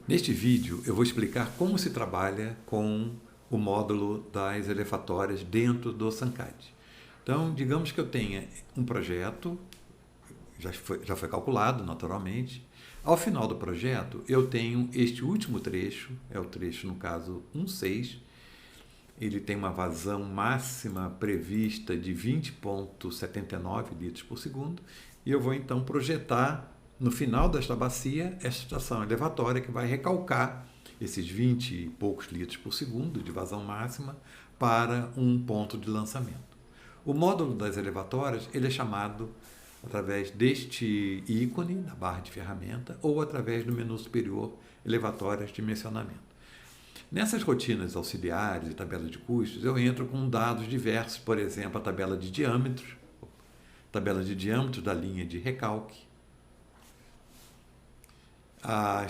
Neste vídeo eu vou explicar como se trabalha com o módulo das elevatórias dentro do SANCAD. Então, digamos que eu tenha um projeto, já foi calculado naturalmente. Ao final do projeto, eu tenho este último trecho, é o trecho, no caso, 1.6. Ele tem uma vazão máxima prevista de 20,79 litros por segundo. E eu vou então projetar no final desta bacia esta estação elevatória que vai recalcar esses 20 e poucos litros por segundo de vazão máxima para um ponto de lançamento. O módulo das elevatórias ele é chamado através deste ícone da barra de ferramenta ou através do menu superior elevatórias dimensionamento. Nessas rotinas auxiliares e tabela de custos, eu entro com dados diversos, por exemplo, a tabela de diâmetros da linha de recalque, a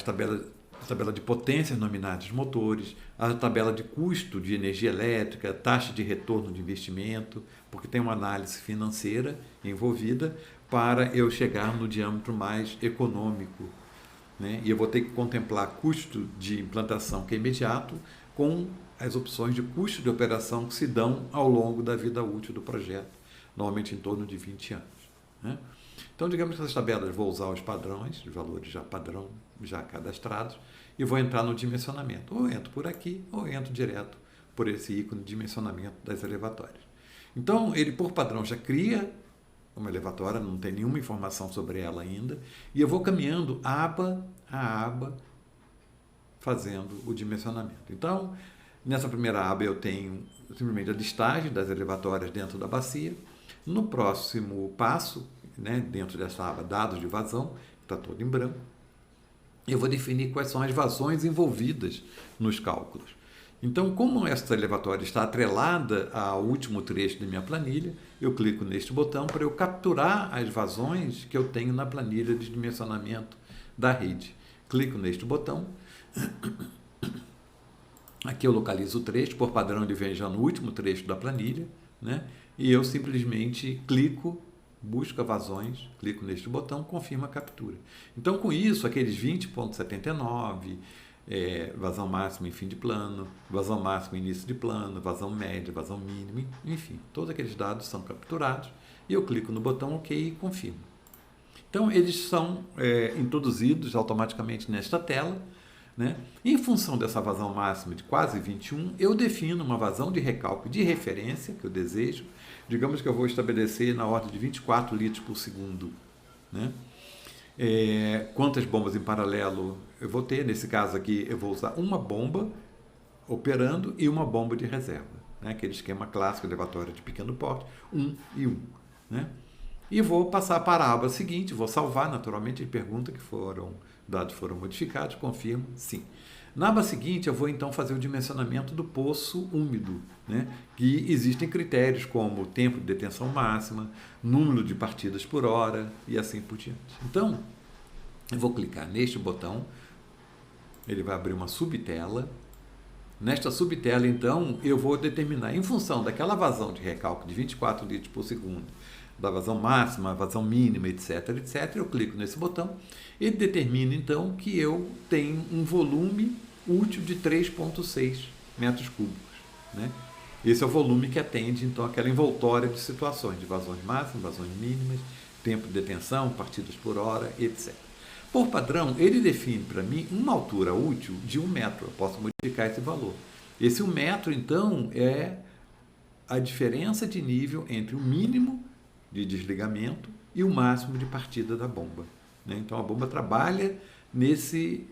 tabela de potências nominais dos motores, a tabela de custo de energia elétrica, taxa de retorno de investimento, porque tem uma análise financeira envolvida para eu chegar no diâmetro mais econômico, né? E eu vou ter que contemplar custo de implantação que é imediato com as opções de custo de operação que se dão ao longo da vida útil do projeto, normalmente em torno de 20 anos, né? Então, digamos que essas tabelas eu vou usar os padrões, os valores já padrão, já cadastrados, e vou entrar no dimensionamento. Ou entro por aqui, ou entro direto por esse ícone de dimensionamento das elevatórias. Então, ele por padrão já cria uma elevatória, não tem nenhuma informação sobre ela ainda, e eu vou caminhando aba a aba, fazendo o dimensionamento. Então, nessa primeira aba eu tenho simplesmente a listagem das elevatórias dentro da bacia. No próximo passo, né, dentro dessa aba dados de vazão, está todo em branco, eu vou definir quais são as vazões envolvidas nos cálculos. Então, como essa elevatória está atrelada ao último trecho da minha planilha, eu clico neste botão para eu capturar as vazões que eu tenho na planilha de dimensionamento da rede. Clico neste botão. Aqui eu localizo o trecho, por padrão ele vem já no último trecho da planilha, né? E eu simplesmente clico, busca vazões, clico neste botão, confirma a captura. Então, com isso, aqueles 20,79, vazão máximo em fim de plano, vazão máximo em início de plano, vazão média, vazão mínima, enfim, todos aqueles dados são capturados e eu clico no botão OK e confirmo. Então, eles são introduzidos automaticamente nesta tela, né? Em função dessa vazão máxima de quase 21, eu defino uma vazão de recalque de referência que eu desejo. Digamos que eu vou estabelecer na ordem de 24 litros por segundo, né? Quantas bombas em paralelo eu vou ter? Nesse caso aqui eu vou usar uma bomba operando e uma bomba de reserva, né? Aquele esquema clássico elevatório de pequeno porte, 1 e 1, né? E vou passar para a aba seguinte, vou salvar naturalmente, ele pergunta que dados foram modificados, confirmo, sim. Na aba seguinte, eu vou então fazer o dimensionamento do poço úmido, né? Que existem critérios como tempo de detenção máxima, número de partidas por hora e assim por diante. Então, eu vou clicar neste botão, ele vai abrir uma subtela. Nesta subtela, então, eu vou determinar, em função daquela vazão de recalque de 24 litros por segundo, da vazão máxima, vazão mínima, etc, etc, eu clico nesse botão, ele determina, então, que eu tenho um volume útil de 3,6 metros cúbicos, né? Esse é o volume que atende, então, aquela envoltória de situações, de vazões máximas, vazões mínimas, tempo de detenção, partidas por hora, etc. Por padrão, ele define para mim uma altura útil de 1 metro. Eu posso modificar esse valor. Esse 1 metro, então, é a diferença de nível entre o mínimo de desligamento e o máximo de partida da bomba, né? Então, a bomba trabalha nesses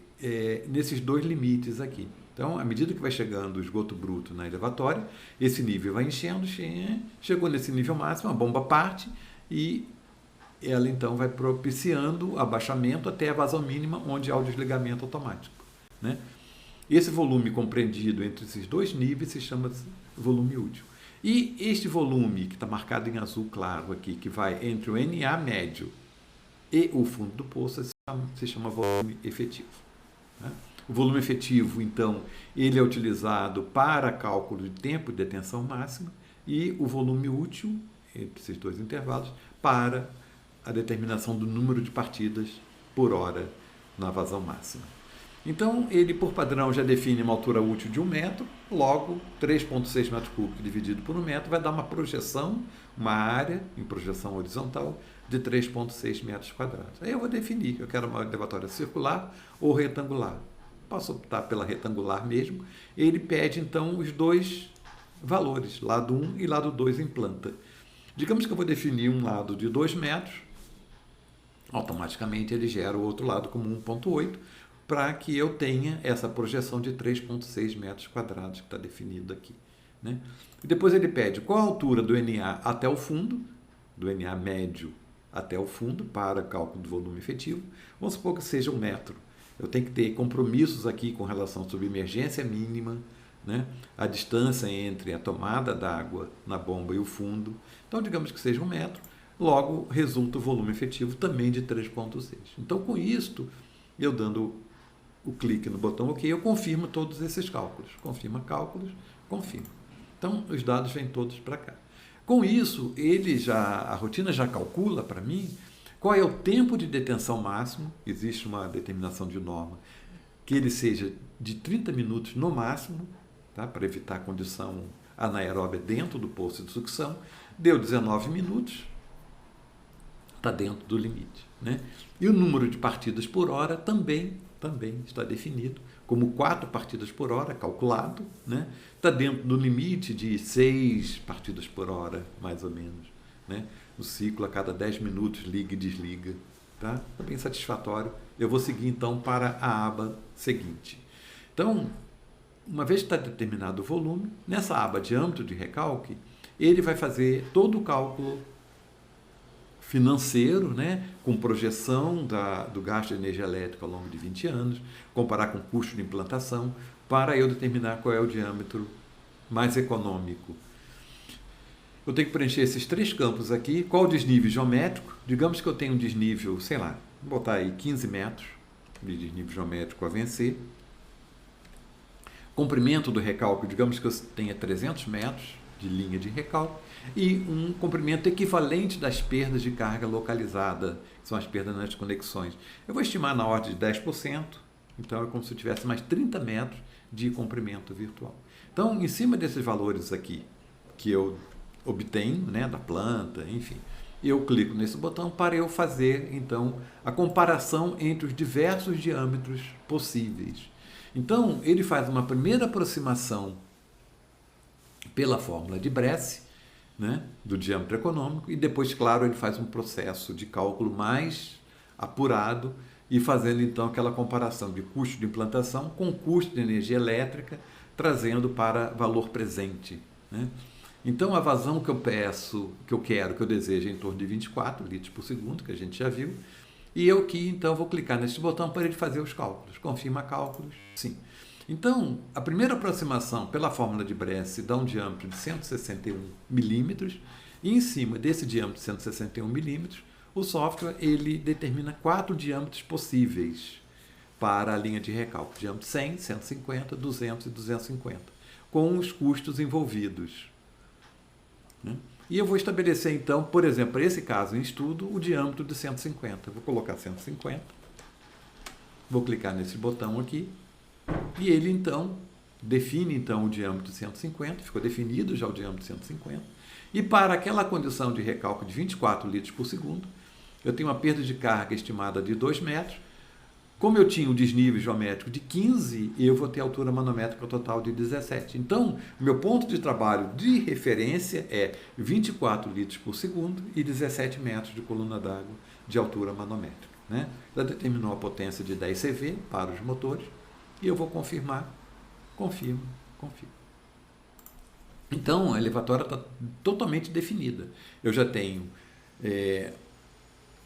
dois limites aqui. Então, à medida que vai chegando o esgoto bruto na elevatória, esse nível vai enchendo, chegou nesse nível máximo, a bomba parte e ela então vai propiciando abaixamento até a vazão mínima, onde há o desligamento automático, né? Esse volume compreendido entre esses dois níveis se chama volume útil. E este volume, que está marcado em azul claro aqui, que vai entre o NA médio e o fundo do poço, se chama volume efetivo, né? O volume efetivo, então, ele é utilizado para cálculo de tempo de detenção máxima e o volume útil, entre esses dois intervalos, para a determinação do número de partidas por hora na vazão máxima. Então, ele, por padrão, já define uma altura útil de 1 metro, logo, 3,6 metros cúbicos dividido por 1 metro vai dar uma projeção, uma área em projeção horizontal de 3,6 metros quadrados. Aí eu vou definir que eu quero uma elevatória circular ou retangular. Posso optar pela retangular mesmo. Ele pede, então, os dois valores, lado 1 e lado 2 em planta. Digamos que eu vou definir um lado de 2 metros, automaticamente ele gera o outro lado como 1,8, para que eu tenha essa projeção de 3,6 metros quadrados que está definido aqui. Né? E depois ele pede qual a altura do NA até o fundo, do NA médio até o fundo, para cálculo do volume efetivo. Vamos supor que seja 1 metro. Eu tenho que ter compromissos aqui com relação à submergência mínima, né? A distância entre a tomada d'água na bomba e o fundo. Então, digamos que seja 1 metro, logo resulta o volume efetivo também de 3,6. Então, com isto, eu dando o clique no botão OK, eu confirmo todos esses cálculos. Confirma cálculos, confirmo. Então, os dados vêm todos para cá. Com isso, a rotina já calcula para mim qual é o tempo de detenção máximo. Existe uma determinação de norma que ele seja de 30 minutos no máximo, tá? Para evitar a condição anaeróbia dentro do poço de sucção. Deu 19 minutos, está dentro do limite. Né? E o número de partidas por hora também está definido como 4 partidas por hora, calculado. Né? Está dentro do limite de 6 partidas por hora, mais ou menos. Né? O ciclo a cada 10 minutos liga e desliga. Tá? Está bem satisfatório. Eu vou seguir então para a aba seguinte. Então, uma vez que está determinado o volume, nessa aba diâmetro de recalque, ele vai fazer todo o cálculo financeiro, né, com projeção do gasto de energia elétrica ao longo de 20 anos, comparar com o custo de implantação, para eu determinar qual é o diâmetro mais econômico. Eu tenho que preencher esses 3 campos aqui. Qual o desnível geométrico? Digamos que eu tenho um desnível, sei lá, vou botar aí 15 metros de desnível geométrico a vencer. Comprimento do recalque, digamos que eu tenha 300 metros de linha de recalque e um comprimento equivalente das perdas de carga localizada, que são as perdas nas conexões. Eu vou estimar na ordem de 10%, então é como se eu tivesse mais 30 metros de comprimento virtual. Então, em cima desses valores aqui, que eu obtenho, né, da planta, enfim, eu clico nesse botão para eu fazer, então, a comparação entre os diversos diâmetros possíveis. Então, ele faz uma primeira aproximação pela fórmula de Bresse, né, do diâmetro econômico, e depois, claro, ele faz um processo de cálculo mais apurado e fazendo, então, aquela comparação de custo de implantação com custo de energia elétrica, trazendo para valor presente. Né? Então, a vazão que eu peço, que eu quero, que eu desejo é em torno de 24 litros por segundo, que a gente já viu. E eu aqui, então, vou clicar nesse botão para ele fazer os cálculos. Confirma cálculos, sim. Então, a primeira aproximação pela fórmula de Bresse dá um diâmetro de 161 milímetros. E em cima desse diâmetro de 161 milímetros, o software ele determina 4 diâmetros possíveis para a linha de recálculo. Diâmetro 100, 150, 200 e 250, com os custos envolvidos. Né? E eu vou estabelecer, então, por exemplo, para esse caso em estudo, o diâmetro de 150. Eu vou colocar 150, vou clicar nesse botão aqui, e ele, então, define então, o diâmetro de 150, ficou definido já o diâmetro de 150, e para aquela condição de recálculo de 24 litros por segundo, eu tenho uma perda de carga estimada de 2 metros. Como eu tinha um desnível geométrico de 15, eu vou ter altura manométrica total de 17. Então, meu ponto de trabalho de referência é 24 litros por segundo e 17 metros de coluna d'água de altura manométrica. Né? Já determinou a potência de 10 CV para os motores e eu vou confirmar, confirmo. Então, a elevatória está totalmente definida. Eu já tenho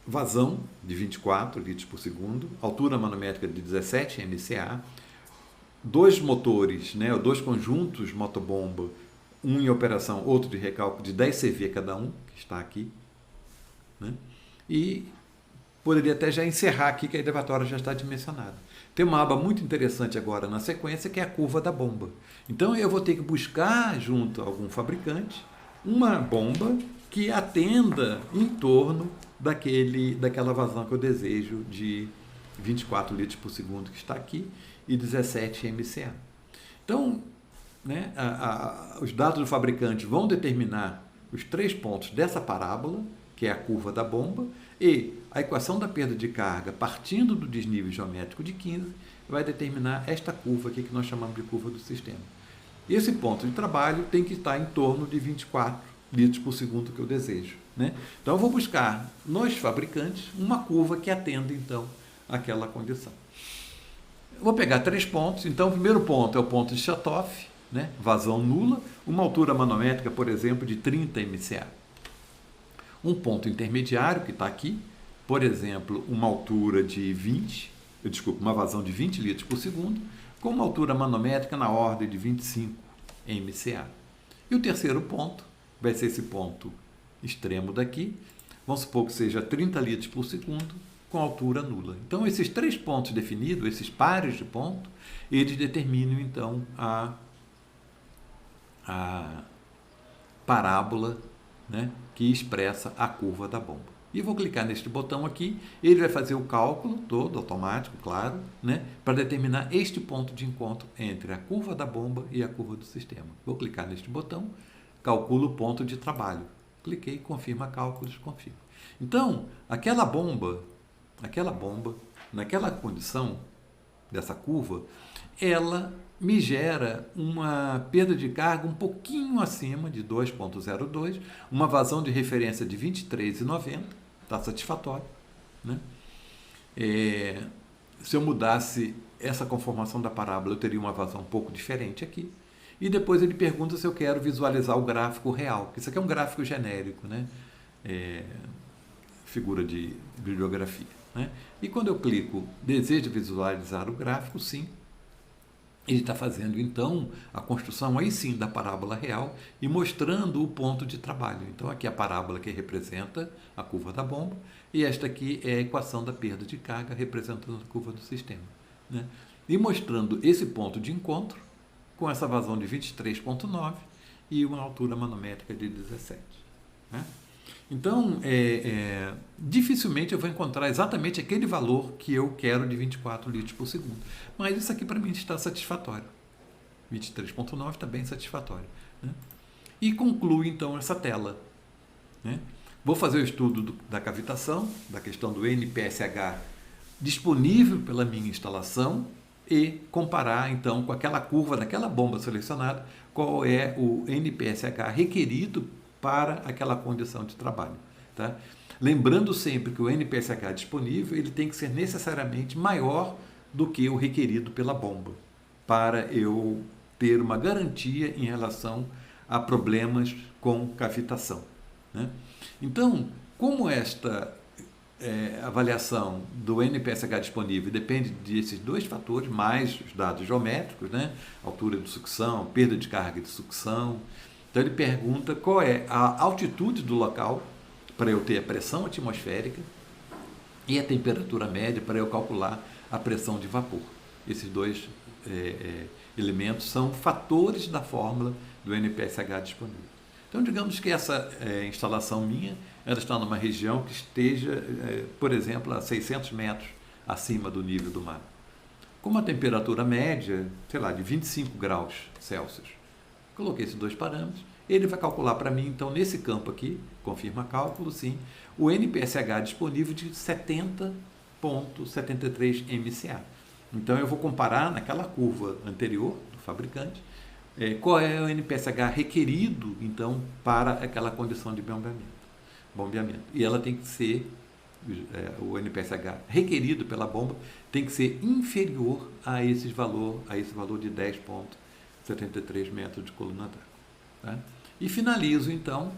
vazão de 24 litros por segundo, altura manométrica de 17 MCA, 2 motores, né, 2 conjuntos motobomba, um em operação, outro de recálculo de 10 CV cada um, que está aqui. Né? E poderia até já encerrar aqui que a elevatória já está dimensionada. Tem uma aba muito interessante agora na sequência, que é a curva da bomba. Então eu vou ter que buscar junto a algum fabricante uma bomba que atenda em torno daquela vazão que eu desejo de 24 litros por segundo que está aqui e 17 MCA. Então, né, os dados do fabricante vão determinar os 3 pontos dessa parábola, que é a curva da bomba, e a equação da perda de carga, partindo do desnível geométrico de 15, vai determinar esta curva aqui que nós chamamos de curva do sistema. Esse ponto de trabalho tem que estar em torno de 24 litros por segundo que eu desejo, né? Então eu vou buscar nos fabricantes uma curva que atenda então àquela condição. Eu vou pegar 3 pontos. Então o primeiro ponto é o ponto de Chatoff, né? Vazão nula, uma altura manométrica, por exemplo, de 30 MCA. Um ponto intermediário que está aqui, por exemplo, uma altura de uma vazão de 20 litros por segundo, com uma altura manométrica na ordem de 25 MCA. E o terceiro ponto vai ser esse ponto extremo daqui, vamos supor que seja 30 litros por segundo, com altura nula. Então, esses 3 pontos definidos, esses pares de ponto, eles determinam, então, a parábola, né, que expressa a curva da bomba. E vou clicar neste botão aqui, ele vai fazer o cálculo todo, automático, claro, né, para determinar este ponto de encontro entre a curva da bomba e a curva do sistema. Vou clicar neste botão, calculo o ponto de trabalho. Cliquei, confirma cálculos, confirma. Então, aquela bomba, naquela condição dessa curva, ela me gera uma perda de carga um pouquinho acima de 2,02, uma vazão de referência de 23,90, está satisfatório, né? Se eu mudasse essa conformação da parábola, eu teria uma vazão um pouco diferente aqui. E depois ele pergunta se eu quero visualizar o gráfico real, que isso aqui é um gráfico genérico, né? Figura de bibliografia, né? E quando eu clico, desejo visualizar o gráfico, sim. Ele está fazendo, então, a construção, aí sim, da parábola real e mostrando o ponto de trabalho. Então, aqui é a parábola que representa a curva da bomba e esta aqui é a equação da perda de carga representando a curva do sistema, né? E mostrando esse ponto de encontro com essa vazão de 23,9 e uma altura manométrica de 17, né? Então, dificilmente eu vou encontrar exatamente aquele valor que eu quero de 24 litros por segundo. Mas isso aqui para mim está satisfatório. 23,9 está bem satisfatório, né? E concluo então essa tela, né? Vou fazer o estudo da cavitação, da questão do NPSH disponível pela minha instalação e comparar então com aquela curva daquela bomba selecionada, qual é o NPSH requerido para aquela condição de trabalho, tá? Lembrando sempre que o NPSH disponível ele tem que ser necessariamente maior do que o requerido pela bomba, para eu ter uma garantia em relação a problemas com cavitação, né? Então, como esta avaliação do NPSH disponível depende desses 2 fatores, mais os dados geométricos, né? Altura de sucção, perda de carga de sucção. Então ele pergunta qual é a altitude do local para eu ter a pressão atmosférica e a temperatura média para eu calcular a pressão de vapor. Esses 2 elementos são fatores da fórmula do NPSH disponível. Então digamos que essa instalação minha, ela está numa região que esteja, por exemplo, a 600 metros acima do nível do mar. Com uma temperatura média, sei lá, de 25 graus Celsius. Coloquei esses 2 parâmetros, ele vai calcular para mim, então, nesse campo aqui, confirma cálculo, sim, o NPSH disponível de 70,73 MCA. Então, eu vou comparar naquela curva anterior do fabricante, qual é o NPSH requerido, então, para aquela condição de bombeamento. E ela tem que ser, o NPSH requerido pela bomba, tem que ser inferior a esse valor de 10,73 metros de coluna d'água, tá? E finalizo então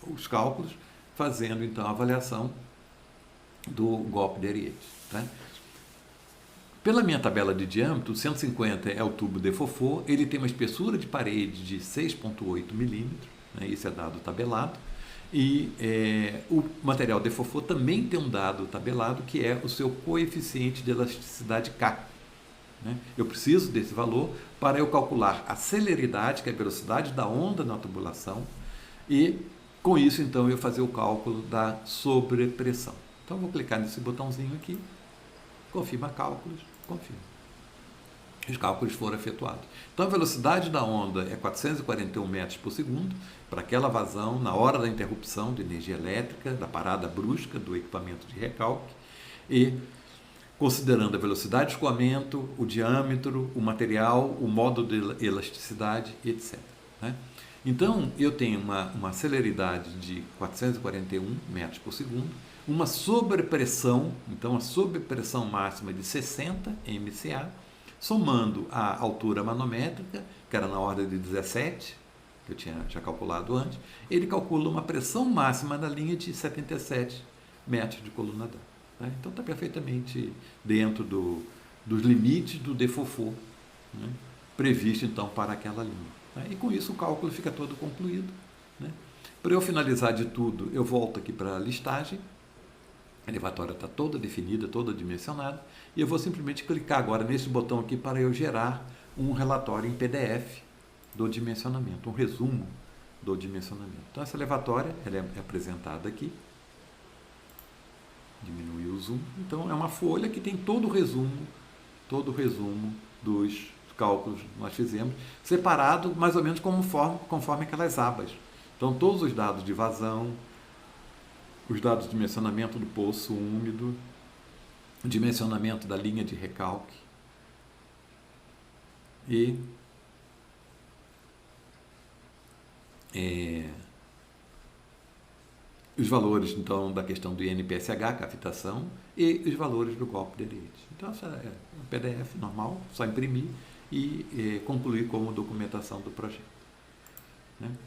os cálculos fazendo então a avaliação do golpe de Ariete, tá? Pela minha tabela de diâmetro, 150 é o tubo de Fofô, ele tem uma espessura de parede de 6,8 milímetros, né? Isso é dado tabelado, e o material de Fofô também tem um dado tabelado que é o seu coeficiente de elasticidade K, né? Eu preciso desse valor para eu calcular a celeridade, que é a velocidade da onda na tubulação, e com isso então eu fazer o cálculo da sobrepressão. Então eu vou clicar nesse botãozinho aqui, confirma cálculos, confirma. Os cálculos foram efetuados. Então a velocidade da onda é 441 metros por segundo para aquela vazão na hora da interrupção de energia elétrica, da parada brusca do equipamento de recalque, e considerando a velocidade de escoamento, o diâmetro, o material, o modo de elasticidade, etc. Né? Então eu tenho uma celeridade de 441 metros por segundo, uma sobrepressão, então a sobrepressão máxima de 60 MCA, somando a altura manométrica, que era na ordem de 17, que eu tinha já calculado antes, ele calcula uma pressão máxima na linha de 77 metros de coluna d'água. Né? Então está perfeitamente dentro dos limites do DFOFO, né? Previsto então para aquela linha. Né? E com isso o cálculo fica todo concluído. Né? Para eu finalizar de tudo, eu volto aqui para a listagem. A elevatória está toda definida, toda dimensionada, e eu vou simplesmente clicar agora nesse botão aqui para eu gerar um relatório em PDF do dimensionamento, um resumo do dimensionamento. Então essa elevatória ela é apresentada aqui, diminuir o zoom, então é uma folha que tem todo o resumo dos cálculos que nós fizemos, separado mais ou menos conforme aquelas abas. Então todos os dados de vazão, os dados de dimensionamento do poço úmido, o dimensionamento da linha de recalque e os valores então da questão do INPSH, captação, e os valores do golpe de elite. Então essa é um PDF normal, só imprimir e concluir como documentação do projeto.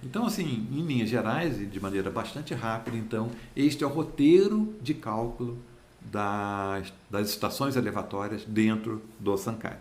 Então, assim, em linhas gerais e de maneira bastante rápida, então, este é o roteiro de cálculo das estações elevatórias dentro do SANCAD.